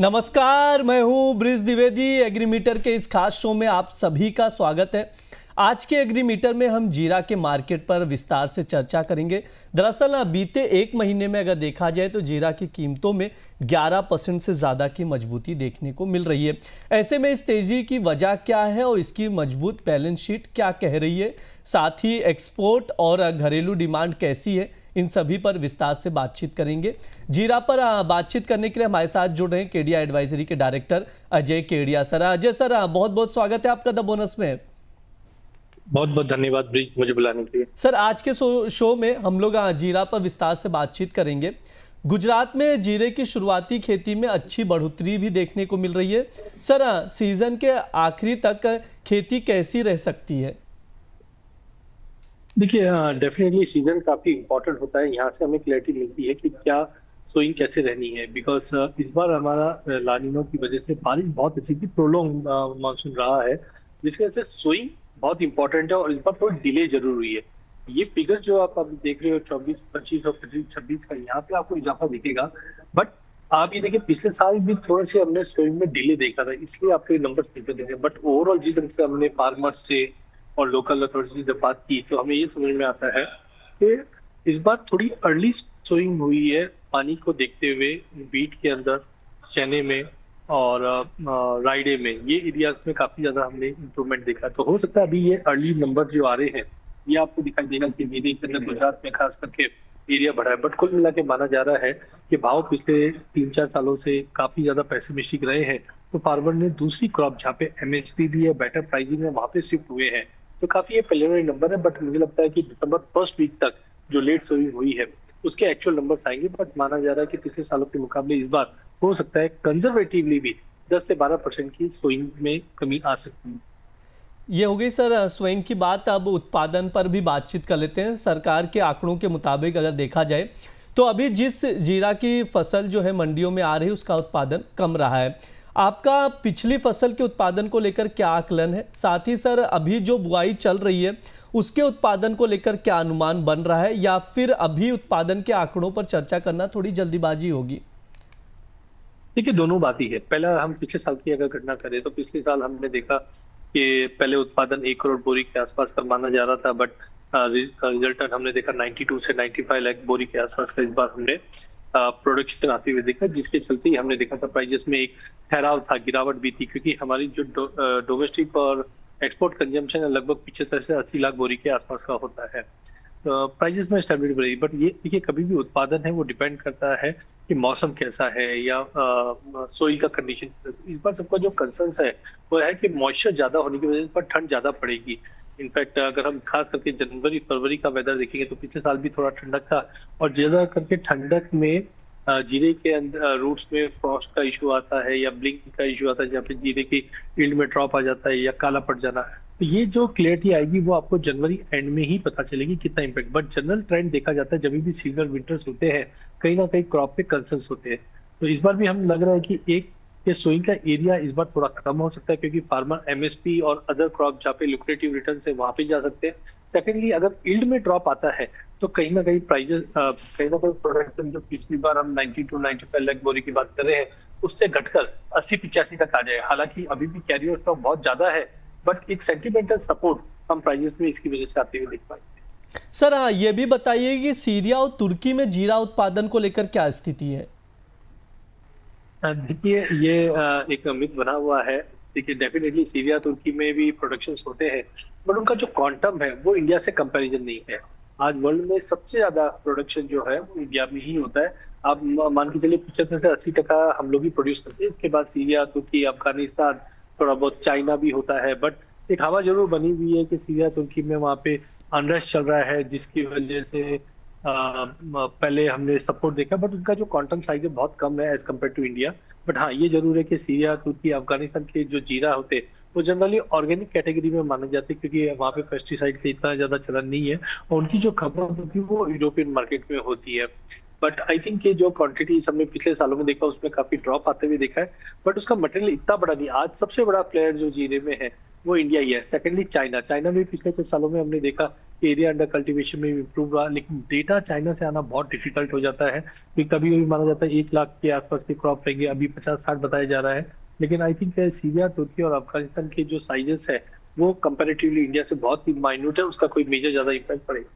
नमस्कार, मैं हूं ब्रिज द्विवेदी। एग्रीमीटर के इस खास शो में आप सभी का स्वागत है। आज के एग्रीमीटर में हम जीरा के मार्केट पर विस्तार से चर्चा करेंगे। दरअसल बीते एक महीने में अगर देखा जाए तो जीरा की कीमतों में 11% से ज़्यादा की मजबूती देखने को मिल रही है। ऐसे में इस तेज़ी की वजह क्या है और इसकी मजबूत बैलेंस शीट क्या कह रही है, साथ ही एक्सपोर्ट और घरेलू डिमांड कैसी है, इन सभी पर विस्तार से बातचीत करेंगे। जीरा पर बातचीत करने के लिए हमारे साथ जुड़ रहे हैं केडिया एडवाइजरी के director Ajay Kedia sir. Ajay sir, बहुत बहुत स्वागत है आपका द बोनस में। बहुत बहुत धन्यवाद ब्रिज, मुझे बुलाने के लिए। सर, आज के शो में हम लोग जीरा पर विस्तार से बातचीत करेंगे। गुजरात में जीरे की शुरुआती खेती में अच्छी बढ़ोतरी भी देखने को मिल रही है। सर, सीजन के आखिरी तक खेती कैसी रह सकती है? देखिए, डेफिनेटली सीजन काफी इंपॉर्टेंट होता है। यहाँ से हमें क्लैरिटी मिलती है कि क्या सोइंग कैसे रहनी है। बिकॉज इस बार हमारा लानिनो की वजह से बारिश बहुत अच्छी थी, प्रोलॉन्ग मानसून रहा है, जिसकी वजह से सोइंग बहुत इंपॉर्टेंट है और इस बार थोड़ी डिले जरूर हुई है। ये फिगर जो आप अभी देख रहे हो 24, 25 और 26 का, यहाँ पे आपको इजाफा दिखेगा। बट आप ये देखिए, पिछले साल भी थोड़े से हमने सोइंग में डिले देखा था, इसलिए आपको ये नंबर दिखे देंगे। बट ओवरऑल जिस ढंग से हमने फार्मर्स से और लोकल अथॉरिटी से जब बात की तो हमें ये समझ में आता है कि इस बार थोड़ी अर्ली सोइंग हुई है, पानी को देखते हुए बीट के अंदर, चने में और राइडे में, ये एरियाज में काफी ज्यादा हमने इम्प्रूवमेंट देखा। तो हो सकता है अभी ये अर्ली नंबर जो आ रहे हैं ये आपको दिखाई देगा कि मेरे के अंदर गुजरात में खास करके एरिया बढ़ा है। बट कुल मिला के माना जा रहा है कि भाव पिछले 3-4 सालों से काफी ज्यादा पेसिमिस्टिक रहे हैं। तो फार्मर ने दूसरी क्रॉप जहाँ पे एमएसपी भी है, बेटर प्राइसिंग है, वहां पे शिफ्ट हुए हैं। तो काफी ये प्रिलिमिनरी नंबर है। बट मुझे लगता है कि दिसंबर फर्स्ट वीक तक जो लेट सोइंग हुई है उसके एक्चुअल नंबर्स आएंगे। बट माना जा रहा है कि पिछले सालों के मुकाबले इस बार हो सकता है कंजर्वेटिवली भी 10 से 12% की सोइंग में कमी आ सकती है। ये हो गई सर स्वयं की बात। अब उत्पादन पर भी बातचीत कर लेते हैं। सरकार के आंकड़ों के मुताबिक अगर देखा जाए तो अभी जिस जीरा की फसल जो है मंडियों में आ रही है उसका उत्पादन कम रहा है। आपका पिछली फसल के उत्पादन को लेकर क्या आकलन है? साथ ही सर, अभी जो बुआई चल रही है उसके उत्पादन को लेकर क्या अनुमान बन रहा है, या फिर अभी उत्पादन के आंकड़ों पर चर्चा करना थोड़ी जल्दीबाजी होगी? देखिए, दोनों बात ही है। पहला हम पिछले साल की अगर घटना करें तो पिछले साल हमने देखा कि पहले उत्पादन 1 करोड़ बोरी के आसपास का माना जा रहा था। बट रिजल्ट हमने देखा 92 से 95 लाख बोरी के आसपास का इस बार हमने प्रोडक्शन आते हुए देखा, जिसके चलते ही हमने देखा था प्राइजेस में एक ठहराव था, गिरावट भी थी। क्योंकि हमारी जो डोमेस्टिक और एक्सपोर्ट कंजम्पशन है लगभग 75 से 80 लाख बोरी के आसपास का होता है। तो प्राइजेस में स्टेबिलिटी बढ़ी। बट ये देखिए, कभी भी उत्पादन है वो डिपेंड करता है कि मौसम कैसा है या सोइल का कंडीशन। इस बार सबका जो कंसर्न है वो है कि मॉइस्चर ज्यादा होने की वजह से पर ठंड ज्यादा पड़ेगी। इनफैक्ट अगर हम खास करके जनवरी फरवरी का वेदर देखेंगे तो पिछले साल भी थोड़ा ठंडक था, और ज्यादा करके ठंडक में जीरे के अंदर रूट्स में फ्रॉस्ट का इशू आता है या ब्लिंक का इशू आता है, जहाँ पे जीरे की यील्ड में ड्रॉप आ जाता है या काला पड़ जाना। तो ये जो क्लियरिटी आएगी वो आपको जनवरी एंड में ही पता चलेगी कितना इम्पैक्ट। बट जनरल ट्रेंड देखा जाता है, जब भी सीजनल विंटर्स होते हैं कहीं ना कहीं क्रॉप पे कंसर्न्स होते हैं। तो इस बार भी हम लग रहा है कि एक ये सोइंग का एरिया इस बार थोड़ा कम हो सकता है, क्योंकि फार्मर एमएसपी और अदर क्रॉप जहाँ पे लुक्रेटिव रिटर्न है वहां पे जा सकते हैं। सेकेंडली, अगर यील्ड में ड्रॉप आता है तो कहीं ना कहीं प्राइजेस, कहीं ना कहीं प्रोडक्शन जो पिछली बार हम 92-95 लाख बोरी की बात कर रहे हैं उससे घटकर 80-85 तक आ जाए। हालांकि अभी भी कैरियर स्टॉक बहुत ज्यादा है, बट एक सेंटिमेंटल सपोर्ट हम प्राइजेस में इसकी वजह से आते हुए देख पाएंगे। सर, ये भी बताइए कि सीरिया और तुर्की में जीरा उत्पादन को लेकर क्या स्थिति है? देखिए, ये एक मिथ बना हुआ है। देखिए, डेफिनेटली सीरिया तुर्की में भी प्रोडक्शन होते हैं, बट उनका जो क्वांटम है वो इंडिया से कंपैरिजन नहीं है। आज वर्ल्ड में सबसे ज्यादा प्रोडक्शन जो है वो इंडिया में ही होता है। आप मान के चलिए 75 से 80% हम लोग ही प्रोड्यूस करते हैं। इसके बाद सीरिया, तुर्की, अफगानिस्तान, थोड़ा बहुत चाइना भी होता है। बट एक हवा जरूर बनी हुई है कि सीरिया तुर्की में वहाँ पे अनरेस्ट चल रहा है, जिसकी वजह से पहले हमने सपोर्ट देखा। बट उनका जो क्वांटम साइज है बहुत कम है as compare to India. But हाँ, ये जरूर है कि सीरिया, तुर्की, अफगानिस्तान के जो जीरा होते हैं वो जनरली ऑर्गेनिक कैटेगरी में माने जाते हैं, क्योंकि वहाँ पे पेस्टिसाइड का इतना ज्यादा चलन नहीं है और उनकी जो खपत होती है वो यूरोपियन मार्केट में होती है। बट आई थिंक ये जो क्वांटिटी हमने पिछले सालों में देखा उसमें काफी ड्रॉप आते हुए देखा है। बट उसका मटेरियल इतना बड़ा नहीं। आज सबसे बड़ा प्लेयर जो जीरे में है वो इंडिया ही है। Secondly China. चाइना में पिछले कुछ सालों में हमने देखा एरिया अंडर कल्टीवेशन में इम्प्रूव हुआ, लेकिन डेटा चाइना से आना बहुत डिफिकल्ट हो जाता है कि कभी कभी माना जाता है 1 लाख के आसपास के क्रॉप रहेंगे, अभी 50-60 बताया जा रहा है। लेकिन आई थिंक सीरिया, तुर्की और अफगानिस्तान के जो साइजेस है वो कंपैरेटिवली इंडिया से बहुत ही माइन्यूट है, उसका कोई मेजर ज्यादा इम्पैक्ट पड़ेगा।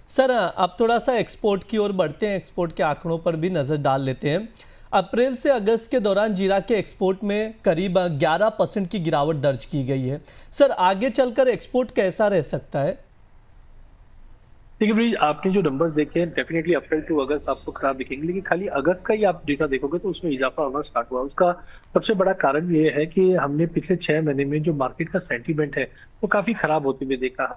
सर अब थोड़ा सा एक्सपोर्ट की ओर बढ़ते हैं, एक्सपोर्ट के आंकड़ों पर भी नज़र डाल लेते हैं। अप्रैल से अगस्त के दौरान जीरा के एक्सपोर्ट में करीब 11% की गिरावट दर्ज की गई है। सर आगे चलकर एक्सपोर्ट कैसा रह सकता है? देखिए ब्रिज, आपने जो नंबर्स देखे हैं डेफिनेटली अप्रैल टू अगस्त आपको खराब दिखेंगे, लेकिन खाली अगस्त का ही आप डेटा देखोगे तो उसमें इजाफा होना स्टार्ट हुआ। उसका सबसे बड़ा कारण ये है कि हमने पिछले 6 महीने में जो मार्केट का सेंटीमेंट है वो काफी खराब होते हुए देखा।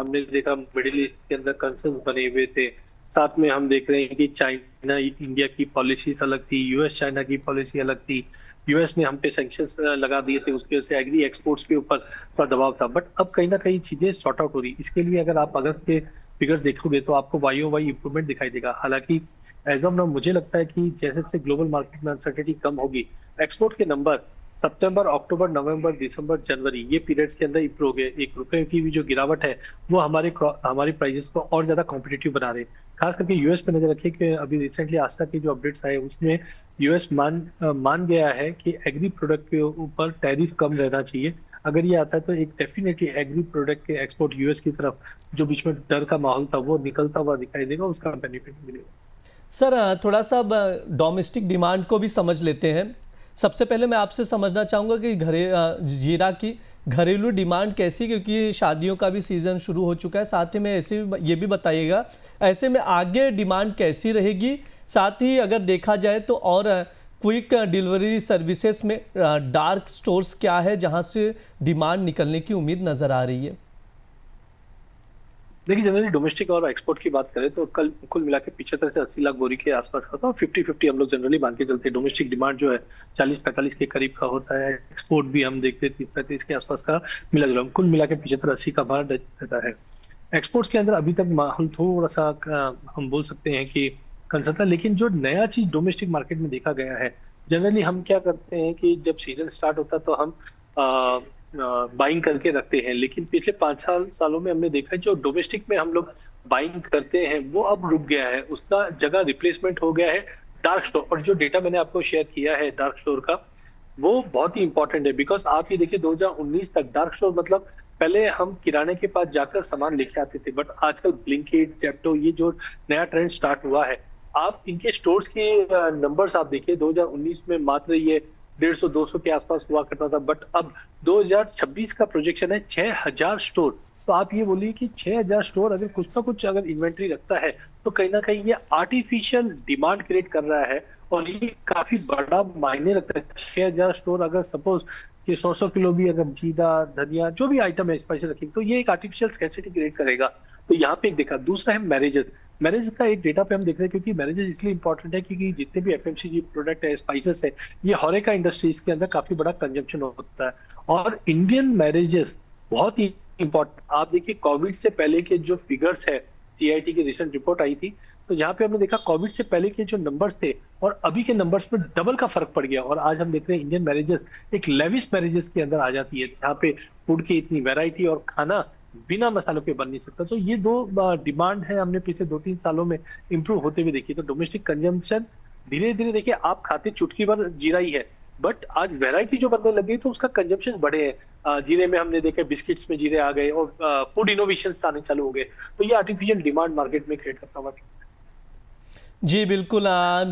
हमने देखा मिडिल ईस्ट के अंदर कंसर्न बने हुए थे, साथ में हम देख रहे हैं कि चाइना इंडिया की पॉलिसीज अलग थी, यूएस चाइना की पॉलिसी अलग थी। यूएस ने हम पे सैंक्शंस लगा दिए थे, उसकी वजह से एग्री एक्सपोर्ट्स के ऊपर थोड़ा दबाव था, बट अब कहीं ना कहीं चीजें सॉर्ट आउट हो रही। इसके लिए अगर आप अगस्त के फिगर्स देखोगे तो आपको वाई ओ वाई इंप्रूवमेंट दिखाई देगा। हालांकि एज ऑफ नाउ मुझे लगता है कि जैसे जैसे ग्लोबल मार्केट में अनसर्टेनिटी कम होगी, एक्सपोर्ट के नंबर सितंबर, अक्टूबर, नवंबर, दिसंबर, जनवरी ये पीरियड्स के अंदर इंप्रूव हो गए। 1 रुपए की भी जो गिरावट है वो हमारी प्राइजेस को और ज्यादा कॉम्पिटिटिव बना रहे हैं। खास करके यूएस पे नजर रखिए कि अभी रिसेंटली आस्था के जो अपडेट्स आए उसमें यूएस मान गया है कि एग्री प्रोडक्ट के ऊपर टैरिफ कम रहना चाहिए। अगर ये आता है तो एक डेफिनेटली एग्री प्रोडक्ट के एक्सपोर्ट यूएस की तरफ जो बीच में डर का माहौल था वो निकलता हुआ दिखाई देगा, उसका बेनिफिट मिलेगा। सर थोड़ा सा डोमेस्टिक डिमांड को भी समझ लेते हैं। सबसे पहले मैं आपसे समझना चाहूँगा कि जीरा की घरेलू डिमांड कैसी, क्योंकि शादियों का भी सीज़न शुरू हो चुका है। साथ ही में ऐसे ये भी बताइएगा ऐसे में आगे डिमांड कैसी रहेगी। साथ ही अगर देखा जाए तो और क्विक डिलीवरी सर्विसेज में डार्क स्टोर्स क्या है जहां से डिमांड निकलने की उम्मीद नज़र आ रही है? देखिए जनरली डोमेस्टिक और एक्सपोर्ट की बात करें तो कल कुल मिला के 75 से 80 लाख बोरी के आसपास का था। 50-50 हम लोग जनरली मान के चलते हैं। डोमेस्टिक डिमांड जो है 40-45 के करीब का होता है, एक्सपोर्ट भी हम देखते हैं 30-35 के आसपास का मिला जुला, कुल मिला के 75-80 का भार रहता है। एक्सपोर्ट्स के अंदर अभी तक हम थोड़ा सा हम बोल सकते हैं कि कंसर्न था, लेकिन जो नया चीज डोमेस्टिक मार्केट में देखा गया है, जनरली हम क्या करते हैं कि जब सीजन स्टार्ट होता है तो हम बाइंग करके रखते हैं, लेकिन पिछले 5 सालों में हमने देखा है जो डोमेस्टिक में हम लोग बाइंग करते हैं वो अब रुक गया है, उसका जगह रिप्लेसमेंट हो गया है डार्क स्टोर। और जो डेटा मैंने आपको शेयर किया है डार्क स्टोर का वो बहुत ही इंपॉर्टेंट है, बिकॉज आप ये देखिए 2019 तक डार्क स्टोर मतलब पहले हम किराने के पास जाकर सामान लेके आते थे, बट आजकल ब्लिंकिट, जेप्टो ये जो नया ट्रेंड स्टार्ट हुआ है, आप इनके स्टोर्स के नंबर्स आप देखिए 2019 में मात्र ये 150-200 के आसपास हुआ करता था, बट अब 2026 का प्रोजेक्शन है 6000 स्टोर। तो आप ये बोलिए कि 6000 स्टोर अगर कुछ ना कुछ अगर इन्वेंट्री रखता है तो कहीं ना कहीं ये आर्टिफिशियल डिमांड क्रिएट कर रहा है, और ये काफी बड़ा मायने रखता है। 6000 स्टोर अगर सपोज कि 100 किलो भी अगर जीरा, धनिया जो भी आइटम है स्पाइसेस रखेंगे तो ये एक आर्टिफिशियल स्कैर्सिटी क्रिएट करेगा। तो यहाँ पे एक देखा। दूसरा है मैरिजेस। मैरिज का एक डेटा पे हम देख रहे हैं, क्योंकि मैरिजेस इसलिए इंपॉर्टेंट है क्योंकि जितने भी एफएमसीजी प्रोडक्ट है, स्पाइसेस है, ये होरेका इंडस्ट्रीज के अंदर काफी बड़ा कंजम्पशन होता है। और इंडियन मैरिजेस बहुत ही इंपॉर्टेंट। आप देखिए कोविड से पहले के जो फिगर्स है, सीआईटी की रिसेंट रिपोर्ट आई थी, तो यहाँ पे हमने देखा कोविड से पहले के जो नंबर्स थे और अभी के नंबर्स में डबल का फर्क पड़ गया। और आज हम देख रहे हैं इंडियन मैरिजेस एक लेविश मैरिजेस के अंदर आ जाती है, जहाँ पे फूड की इतनी वैरायटी और खाना बिना मसालों के बन नहीं सकता। तो ये दो डिमांड है हमने पिछले 2-3 सालों में इंप्रूव होते हुए देखी। तो डोमेस्टिक कंजम्पशन धीरे धीरे देखिए, आप खाते चुटकी भर जीरा ही है, बट आज वैरायटी जो बनने लग गई तो उसका कंजम्पशन बढ़े हैं। जीरे में हमने देखा बिस्किट्स में जीरे आ गए और फूड इनोवेशन आने चालू हो गए। तो ये आर्टिफिशियल डिमांड मार्केट में क्रिएट करता हुआ। जी बिल्कुल,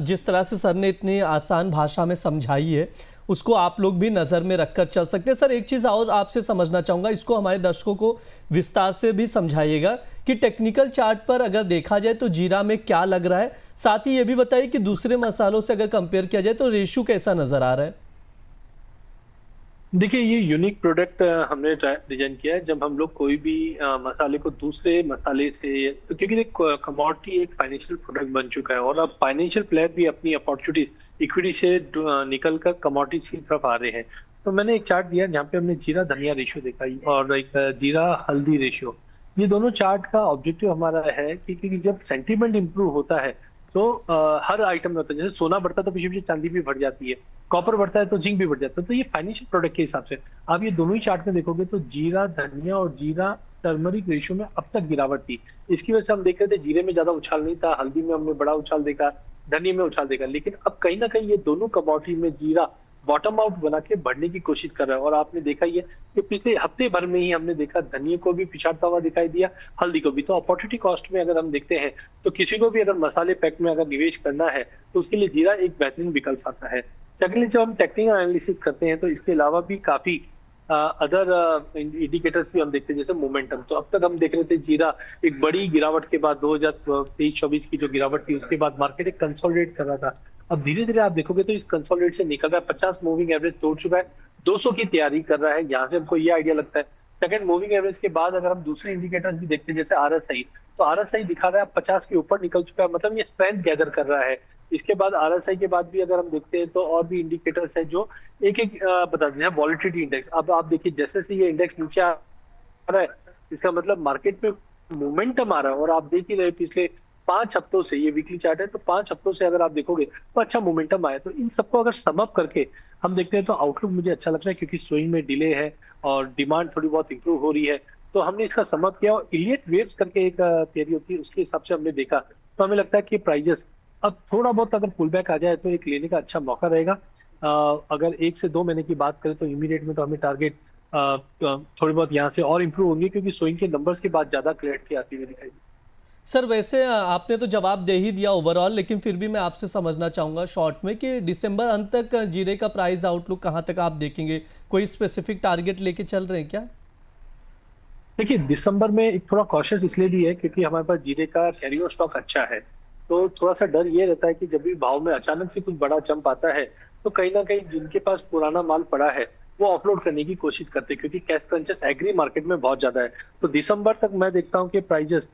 जिस तरह से सर ने इतनी आसान भाषा में समझाई है उसको आप लोग भी नज़र में रखकर चल सकते हैं। सर एक चीज़ और आपसे समझना चाहूँगा, इसको हमारे दर्शकों को विस्तार से भी समझाइएगा कि टेक्निकल चार्ट पर अगर देखा जाए तो जीरा में क्या लग रहा है। साथ ही ये भी बताइए कि दूसरे मसालों से अगर कंपेयर किया जाए तो रेशियो कैसा नज़र आ रहा है। देखिए ये यूनिक प्रोडक्ट हमने डिजाइन किया है। जब हम लोग कोई भी मसाले को दूसरे मसाले से, तो क्योंकि कमोडिटी एक फाइनेंशियल प्रोडक्ट बन चुका है और अब फाइनेंशियल प्लेयर भी अपनी अपॉर्चुनिटीज इक्विटी से निकलकर कमोडिटीज की तरफ आ रहे हैं। तो मैंने एक चार्ट दिया जहाँ पे हमने जीरा धनिया रेशियो देखा और एक जीरा हल्दी रेशियो। ये दोनों चार्ट का ऑब्जेक्टिव हमारा है कि जब सेंटीमेंट इंप्रूव होता है तो हर आइटम में होता है। जैसे सोना बढ़ता है तो पीछे पीछे चांदी भी बढ़ जाती है, कॉपर बढ़ता है तो जिंक भी बढ़ जाता है। तो ये फाइनेंशियल प्रोडक्ट के हिसाब से आप ये दोनों ही चार्ट में देखोगे तो जीरा धनिया और जीरा टर्मरिक रेशियो में अब तक गिरावट थी। इसकी वजह से हम देख रहे थे जीरे में ज्यादा उछाल नहीं था, हल्दी में हमने बड़ा उछाल देखा, धनिये में उछाल देखा, लेकिन अब कहीं ना कहीं ये दोनों कमोडिटी में जीरा बॉटम आउट बना के बढ़ने की कोशिश कर रहा है। और आपने देखा ही है कि पिछले हफ्ते भर में ही हमने देखा धनिये को भी पिछाड़ता हुआ दिखाई दिया, हल्दी को भी। तो अपॉर्चुनिटी कॉस्ट में अगर हम देखते हैं तो किसी को भी अगर मसाले पैक में अगर निवेश करना है तो उसके लिए जीरा एक बेहतरीन विकल्प आता है। सेकेंडली जब हम टेक्निकल एनालिसिस करते हैं तो इसके अलावा भी काफी अदर इंडिकेटर्स भी हम देखते हैं, जैसे मोमेंटम। तो अब तक हम देख रहे थे जीरा एक बड़ी गिरावट के बाद 2023-24 की जो गिरावट थी उसके बाद मार्केट एक कंसोलिडेट कर रहा था। अब धीरे धीरे आप देखोगे तो इस कंसोलिडेट से निकल रहा है, 50 मूविंग एवरेज तोड़ चुका है, 200 की तैयारी कर रहा है। यहाँ से हमको ये आइडिया लगता है। सेकंड मूविंग एवरेज के बाद अगर हम दूसरे इंडिकेटर्स भी देखते हैं जैसे RSI, तो RSI दिखा रहा है 50 के ऊपर निकल चुका है, मतलब ये स्ट्रेंथ गैदर कर रहा है। इसके बाद RSI के बाद भी अगर हम देखते हैं तो और भी इंडिकेटर्स हैं जो एक एक बता देते हैं। वॉलेटिलिटी इंडेक्स, अब आप देखिए जैसे से ये इंडेक्स नीचे आ रहा है इसका मतलब मार्केट में मोमेंटम आ रहा है। और आप देख ही रहे पिछले 5 हफ्तों से, ये वीकली चार्ट है, तो 5 हफ्तों से अगर आप देखोगे तो अच्छा मोमेंटम आया। तो इन सबको अगर सम अप करके हम देखते हैं तो आउटलुक मुझे अच्छा लगता है, क्योंकि स्विंग में डिले है और डिमांड थोड़ी बहुत इंप्रूव हो रही है। तो हमने इसका सम अप किया और इलियट वेव्स करके एक थियरी होती है, उसके हिसाब से हमने देखा तो हमें लगता है कि प्राइजेस अब थोड़ा बहुत अगर पुल बैक आ जाए तो एक लेने का अच्छा मौका रहेगा। अगर 1 से 2 महीने की बात करें तो इमीडिएट में तो हमें टारगेट थोड़ी बहुत यहाँ से और इंप्रूव होंगे, क्योंकि स्विंग के नंबर्स के बाद ज्यादा क्लैरिटी आती हुई दिखाई। सर वैसे आपने तो जवाब दे ही दिया ओवरऑल, लेकिन फिर भी मैं आपसे समझना चाहूँगा शॉर्ट में कि दिसंबर अंत तक जीरे का प्राइस आउटलुक कहाँ तक आप देखेंगे? कोई स्पेसिफिक टारगेट लेके चल रहे हैं क्या? देखिए दिसंबर में एक थोड़ा कॉशियस इसलिए भी है क्योंकि हमारे पास जीरे का कैरी ओवर स्टॉक अच्छा है। तो थोड़ा सा डर ये रहता है कि जब भी भाव में अचानक से कुछ बड़ा जंप आता है तो कहीं ना कहीं जिनके पास पुराना माल पड़ा है वो ऑफलोड करने की कोशिश करते हैं, क्योंकि कैश क्रंचेस एग्री मार्केट में बहुत ज्यादा है। तो दिसंबर तक मैं देखता हूँ कि प्राइजेस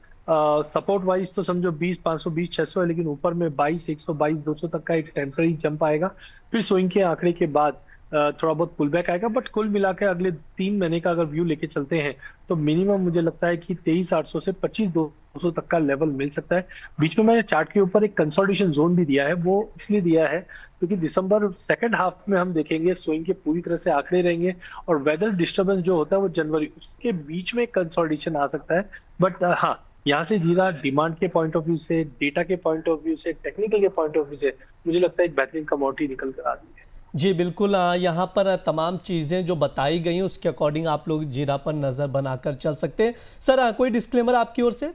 सपोर्ट वाइज तो समझो 20, 520, 600 है, लेकिन ऊपर में 22, 122, 200 तक का एक टेम्पररी जंप आएगा। फिर स्विंग के आंकड़े के बाद थोड़ा बहुत पुल बैक आएगा। बट कुल मिलाकर अगले 3 महीने का अगर व्यू लेके चलते हैं तो मिनिमम मुझे लगता है कि 23,800 से 25,200 तक का लेवल मिल सकता है। बीच में मैंने चार्ट के ऊपर एक कंसोलिडेशन जोन भी दिया है, वो इसलिए दिया है क्योंकि दिसंबर सेकंड हाफ में हम देखेंगे स्विंग के पूरी तरह से आंकड़े रहेंगे और वेदर डिस्टर्बेंस जो होता है वो जनवरी, उसके बीच में कंसोलिडेशन आ सकता है। बट हाँ, यहाँ से जीरा डिमांड के पॉइंट ऑफ व्यू से, डेटा के पॉइंट ऑफ व्यू से, टेक्निकल के पॉइंट ऑफ व्यू से मुझे लगता है एक बेहतरीन कमोडिटी निकल कर आ रही है। जी बिल्कुल, यहाँ पर तमाम चीज़ें जो बताई गई हैं उसके अकॉर्डिंग आप लोग जीरा पर नज़र बनाकर चल सकते हैं। सर कोई डिस्क्लेमर आपकी ओर से?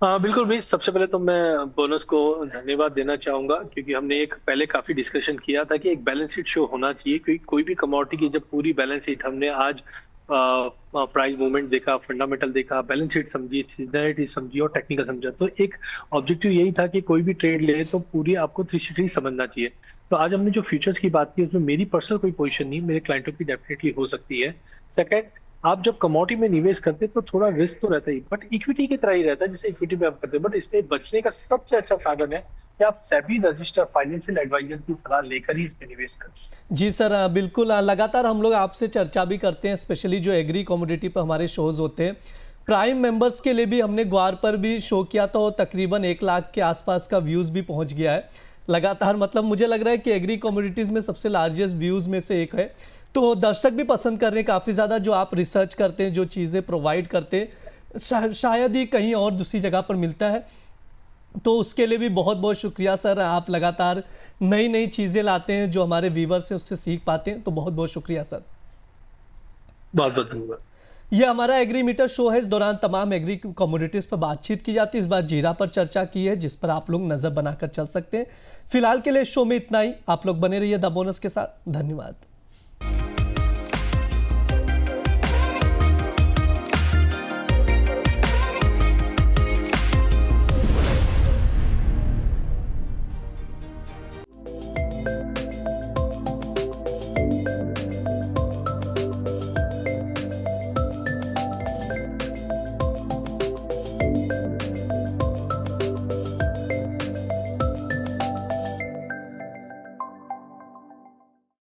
बिल्कुल भाई, सबसे पहले तो मैं बोनस को धन्यवाद देना चाहूंगा, क्योंकि हमने एक पहले काफी डिस्कशन किया था कि एक बैलेंस शीट शो होना चाहिए, क्योंकि कोई भी कमोडिटी की जब पूरी बैलेंस शीट हमने आज प्राइस मूवमेंट देखा, फंडामेंटल देखा, बैलेंस शीट समझी, सीजनैलिटी समझी और टेक्निकल समझा, तो एक ऑब्जेक्टिव यही था कि कोई भी ट्रेड ले तो पूरी आपको 360 समझना चाहिए। तो आज हमने जो फ्यूचर्स की बात की उसमें मेरी पर्सनल कोई पोजीशन नहीं, मेरे क्लाइंटों की डेफिनेटली हो सकती है। सेकंड, आप जब कमोडिटी में निवेश करते हैं तो थोड़ा रिस्क तो रहता ही, बट इक्विटी की तरह ही रहता है जैसे इक्विटी में आप करते हैं। बट इससे बचने का सबसे अच्छा साधन है कि आप सेबी रजिस्टर्ड फाइनेंशियल एडवाइजर की सलाह लेकर ही इसमें निवेश करें। जी सर, बिल्कुल, लगातार हम लोग आपसे चर्चा भी करते हैं, स्पेशली जो एग्री कमोडिटी पर हमारे शोज होते हैं। प्राइम मेंबर्स के लिए भी हमने ग्वार पर भी शो किया तो तकरीबन 1 लाख के आसपास का व्यूज़ भी पहुंच गया है लगातार। मतलब मुझे लग रहा है कि एग्री कमोडिटीज़ में सबसे लार्जेस्ट व्यूज़ में से एक है। तो दर्शक भी पसंद कर रहे हैं काफ़ी ज़्यादा, जो आप रिसर्च करते हैं, जो चीज़ें प्रोवाइड करते हैं, शायद ही कहीं और दूसरी जगह पर मिलता है। तो उसके लिए भी बहुत बहुत शुक्रिया सर, आप लगातार नई नई चीज़ें लाते हैं जो हमारे व्यूवर्स हैं उससे सीख पाते हैं, तो बहुत बहुत शुक्रिया सर। बहुत बहुत धन्यवाद। यह हमारा एग्री मीटर शो है। इस दौरान तमाम एग्री कमोडिटीज़ पर बातचीत की जाती है। इस बार जीरा पर चर्चा की है, जिस पर आप लोग नज़र बनाकर चल सकते हैं। फिलहाल के लिए शो में इतना ही। आप लोग बने रहिए द बोनस के साथ। धन्यवाद।